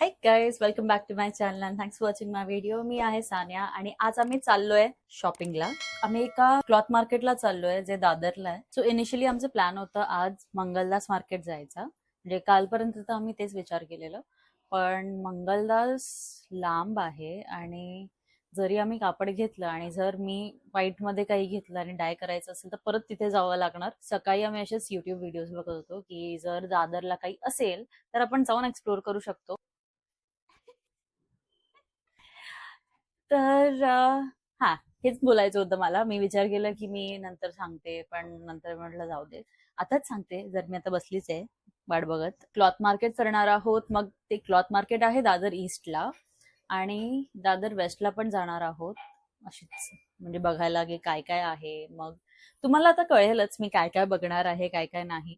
High guys, welcome back to my channel and thanks for watching my video. मी आहे सानिया आणि आज आम्ही चाललोय शॉपिंगला. आम्ही एका क्लॉथ मार्केटला चाललोय जे दादरला आहे. सो इनिशियली आमचं प्लॅन होतं आज मंगलदास मार्केट जायचा. म्हणजे कालपर्यंत तर आम्ही तेच विचार केलेलं, पण मंगलदास लांब आहे आणि जरी आम्ही कापड घेतलं आणि जर मी व्हाईट मध्ये काही घेतलं आणि डाय करायचं असेल तर परत तिथे जावं लागणार. सकाळी आम्ही असेच युट्यूब व्हिडिओज बघत होतो की जर दादरला काही असेल तर आपण जाऊन एक्सप्लोर करू शकतो. तर हा, हेच बोलायचं होतं मला. मी विचार केला की मी नंतर सांगते, पण नंतर म्हटलं जाऊ दे, आताच सांगते. जर मी आता बसलीच आहे वाट बघत. क्लॉथ मार्केट करणार आहोत. मग ते क्लॉथ मार्केट आहे दादर ईस्टला आणि दादर वेस्टला पण जाणार आहोत. अशीच म्हणजे बघायला की काय काय आहे. मग तुम्हाला आता कळेलच मी काय काय बघणार आहे, काय काय नाही.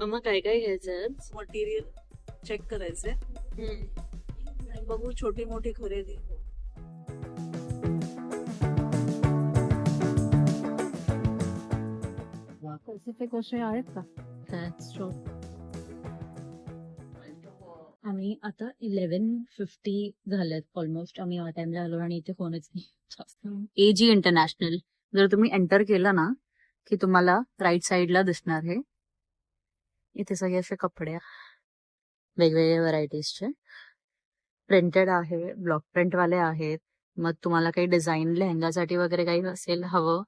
मग काय काय घ्यायचंय? मटेरियल चेक करायचे आणि बघू छोटी मोठी खरेदी. स्पेसिफिक असे आहेत का? आम्ही आता 11:50 झालेत ऑलमोस्ट. आम्ही या टाइमला आलो आणि इथे कोणच नाही. एजी इंटरनॅशनल जर तुम्ही एंटर केलं ना की तुम्हाला राईट साईडला दिसणार आहे. इथे सगळे असे कपडे वेगवेगळ्या व्हरायटीजचे प्रिंटेड आहे, ब्लॉक प्रिंट वाले आहेत. मग तुम्हाला काही डिझाईन लेहंगासाठी वगैरे काही असेल हवं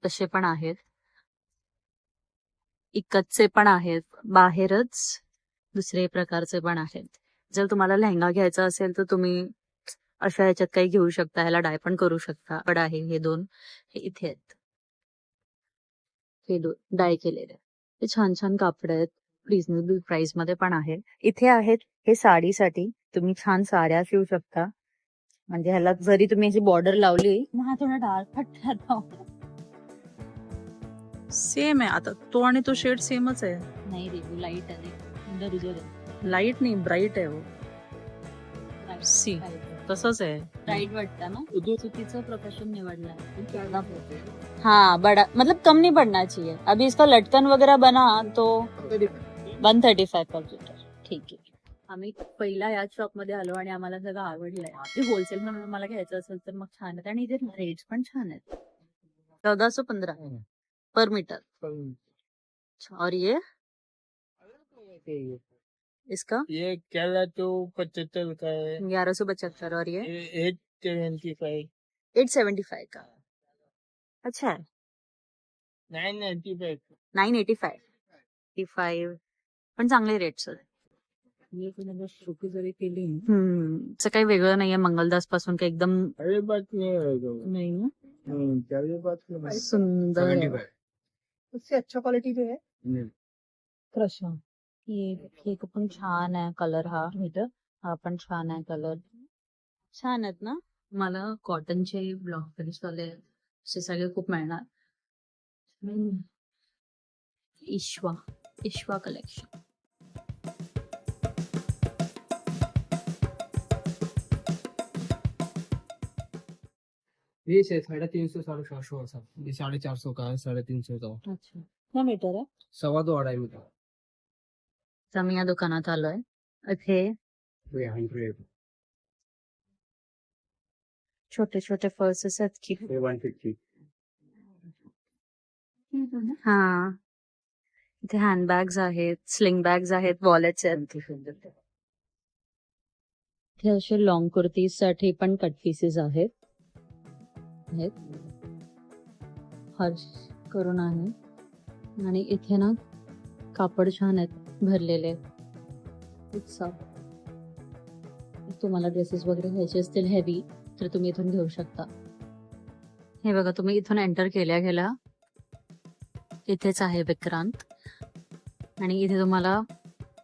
तसे पण आहेत. इकतचे पण आहेत, बाहेरच दुसरे प्रकारचे पण आहेत. जर तुम्हाला लेहंगा घ्यायचा असेल तर तुम्ही अशा ह्याच्यात काही घेऊ शकता. ह्याला डाय पण करू शकता. पण आहे हे दोन, हे इथे आहेत. हे दोन डाय केलेले. हे छान छान कापड आहेत. रिझनेबल प्राइस मध्ये पण आहेत. इथे आहेत हे साडीसाठी. तुम्ही छान साड्या शिवू शकता. म्हणजे ह्याला जरी तुम्ही अशी बॉर्डर लावली मग हा थोडा डार्क सेम आहे आता तो आणि तो शेड सेमच आहे. नाही रे, लाईट आहे. लाईट नाही ब्राईट आहे वो. सी तसंच आहे. ब्राइट वाटतं ना. चुकीचं प्रोफेशन निवडला. हाँ बड़ा, मतलब कम नहीं पड़ना चाहिए. अभी इसका लटकन वगैरह बना तो 135 पर मीटर. ठीक आहे. आम्ही पहिला याच शॉप मध्ये आलो आणि आम्हाला सगळं आवडलंय. ते होलसेल मध्ये मला घ्यायचं असेल तर मग छान आहे. आणि इथे रेट्स पण छान आहेत. 1415 पर मीटर. और ये इसका ये केला तो 75 का है, 1175. और ये 875, 875 का. अच्छा है. 995. 985 पण चांगले रेट्स आहेत. सुकी जरी केली असं काही वेगळं नाहीये मंगलदास पासून काही एकदम अरे बात नहीं है तो नाही ना. क्या बात नहीं. सुंदर 75. उससे अच्छा क्वालिटी जो है नहीं. क्रश. हे पण छान आहे कलर. हा पण छान आहे कलर. छान आहेत ना. मला कॉटनचे ब्लॉक प्रिंट्स वाले असे सगळे खूप मिळणार. इश्वा कलेक्शन. ये से 350 450 ऐसा, ये 450 का है, 350 का. अच्छा, क्या मीटर आहे? 2.25 मीटर. तर मी या दुकानात आलोय. इथे 300. छोटे छोटे पर्सेस आहेत की. 150. हा, इथे हँडबॅग्स आहेत, स्लिंग बॅग्स आहेत, वॉलेट्स आहेत. इथे असे लॉंग कुर्तीज साठी पण कट पीसेस आहेत. हर्ष करून आहे आणि इथे ना कापड छान आहेत भरलेले. तुम्हाला ड्रेसेस वगैरे घ्यायचे असतील हेवी तर तुम्ही इथून घेऊ शकता. हे बघा, तुम्ही इथून एंटर केल्या गेल्या इथेच आहे विक्रांत आणि इथे तुम्हाला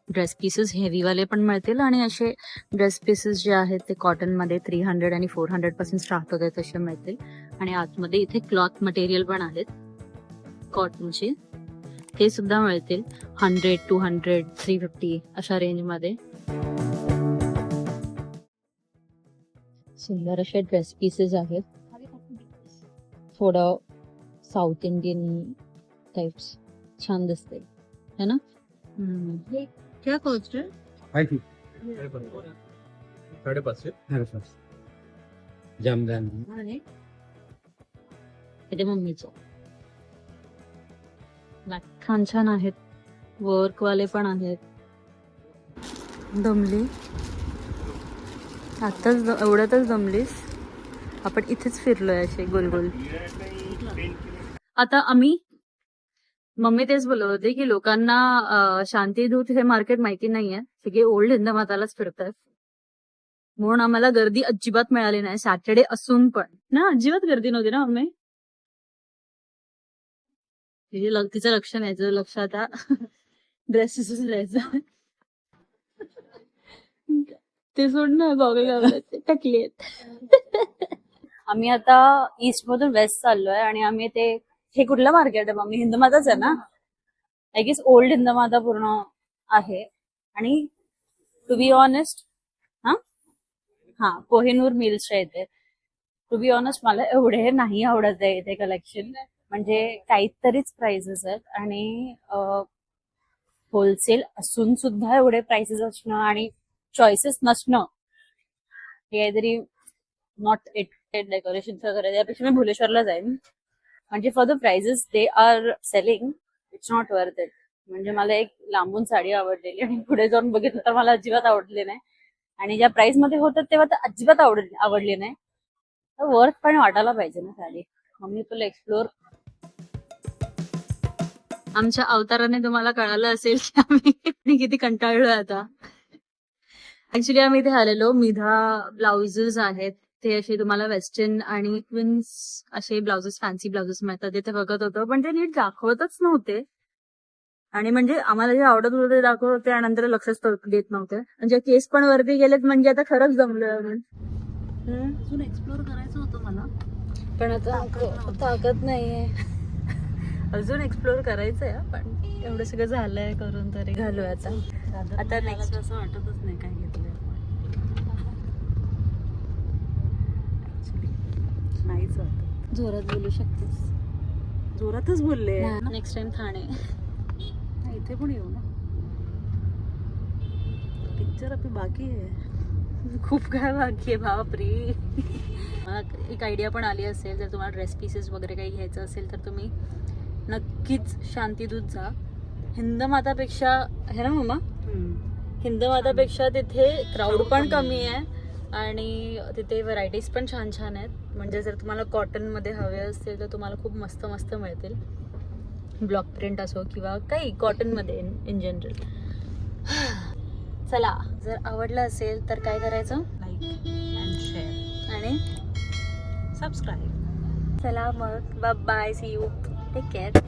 ड्रेस पीसेस हेवी वाले पण मिळतील आणि असे ड्रेस पीसेस जे आहेत ते कॉटन मध्ये 300 आणि 400 पासून स्टार्ट होते तसे मिळतील. आणि आतमध्ये इथे क्लॉथ मटेरियल पण आहेत कॉटनचे, ते सुद्धा मिळतील 100, 200, 350 अशा रेंज मध्ये. सुंदर असे ड्रेस पीसेस आहेत. थोडं साऊथ इंडियन टाइप्स छान दिसते है ना. क्या कॉस्ट है? 550 जामदान इथे मम्मीचं छान छान आहेत, वर्क वाले पण आहेत. दमली आताच, एवढ्यातच दमलीस? आपण इथेच फिरलोय असे गोल गोल. आता आम्ही, मम्मी तेच बोलत होते की लोकांना शांतीदूत हे मार्केट माहिती नाहीये, सगळे ओल्ड हिंदमातालाच फिरतात, म्हणून आम्हाला गर्दी अजिबात मिळाली नाही. सॅटर्डे असून पण ना, अजिबात गर्दी नव्हती ना मम्मी? तिचं लक्ष नाही, लक्ष आता ड्रेसेस द्यायचं. ते सोड ना, गॉगल टाकली आहेत. आम्ही आता ईस्ट मधून वेस्ट चाललोय आणि आम्ही ते, हे कुठलं मार्केट आहे मम्मी? हिंदमाताच आहे ना? आय गेस ओल्ड हिंदमाता पूर्ण आहे. आणि टू बी ऑनेस्ट, हा कोहिनूर मिल्सच्या इथे, टू बी ऑनेस्ट मला एवढे नाही आवडत आहे इथे कलेक्शन. म्हणजे काहीतरीच प्राइसेस आहेत आणि होलसेल असून सुद्धा एवढे प्राइसेस असणं आणि चॉईसेस नसणं, हे काहीतरी नॉट इट. डेकोरेशन वगैरे त्यापेक्षा मी भुलेश्वरला जाईन. म्हणजे for the prices they are selling, it's not worth it. म्हणजे मला एक लांबून साडी आवडलेली आणि पुढे जाऊन बघितलं तर मला अजिबात आवडली नाही, आणि ज्या प्राइस मध्ये होतात तेव्हा तर अजिबात आवडली नाही. तर वर्थ पण वाटायला पाहिजे ना साडी. मम्मी तुला एक्सप्लोर, आमच्या अवताराने तुम्हाला कळालं असेल की आम्ही किती कंटाळलोय आता. ऍक्च्युली आम्ही इथे आलेलो, मिधा ब्लाउजेस आहेत, ते असे तुम्हाला वेस्टर्न आणि ट्विन्स असे ब्लाउजेस, फॅन्सी ब्लाउजेस मिळतात, तिथे बघत होतो, पण ते नीट दाखवतच नव्हते. आणि म्हणजे आम्हाला जे आवडत होतं ते दाखवत होते आणि नंतर लक्षच देत नव्हते. म्हणजे केस पण वरती गेलेत, म्हणजे आता खरंच जमलोय आम्ही. अजून एक्सप्लोर करायचं होतं मला, पण आता ताकद नाहीये. अजून एक्सप्लोर करायचंय, पण एवढं सगळं झालंय करून तरी घालूया आता. आता नेक्स्ट असं वाटतच नाही काय घेतलंय. नाहीच वाटत. जोरात बोलू शकतेस. जोरातच बोलले. Next time Thane. इथे पण येऊ ना, पिक्चर अभी बाकी आहे. खूप काय बाकी आहे बापरे. मला एक आयडिया पण आली असेल, जर तुम्हाला ड्रेस पीसेस वगैरे काही घ्यायचं असेल तर तुम्ही नक्कीच शांतीदूत जा. हिंदमातापेक्षा, है ना मम्मा? हिंदमातापेक्षा तिथे क्राऊड पण कमी आहे आणि तिथे व्हरायटीज पण छान छान आहेत. म्हणजे जर तुम्हाला कॉटन मध्ये हवे असतील तर तुम्हाला खूप मस्त मस्त मिळतील. ब्लॉक प्रिंट असो किंवा काही कॉटन मध्ये इन जनरल. चला, जर आवडलं असेल तर काय करायचं? लाईक अँड शेअर आणि सबस्क्राईब. चला मग, bye, see you, take care.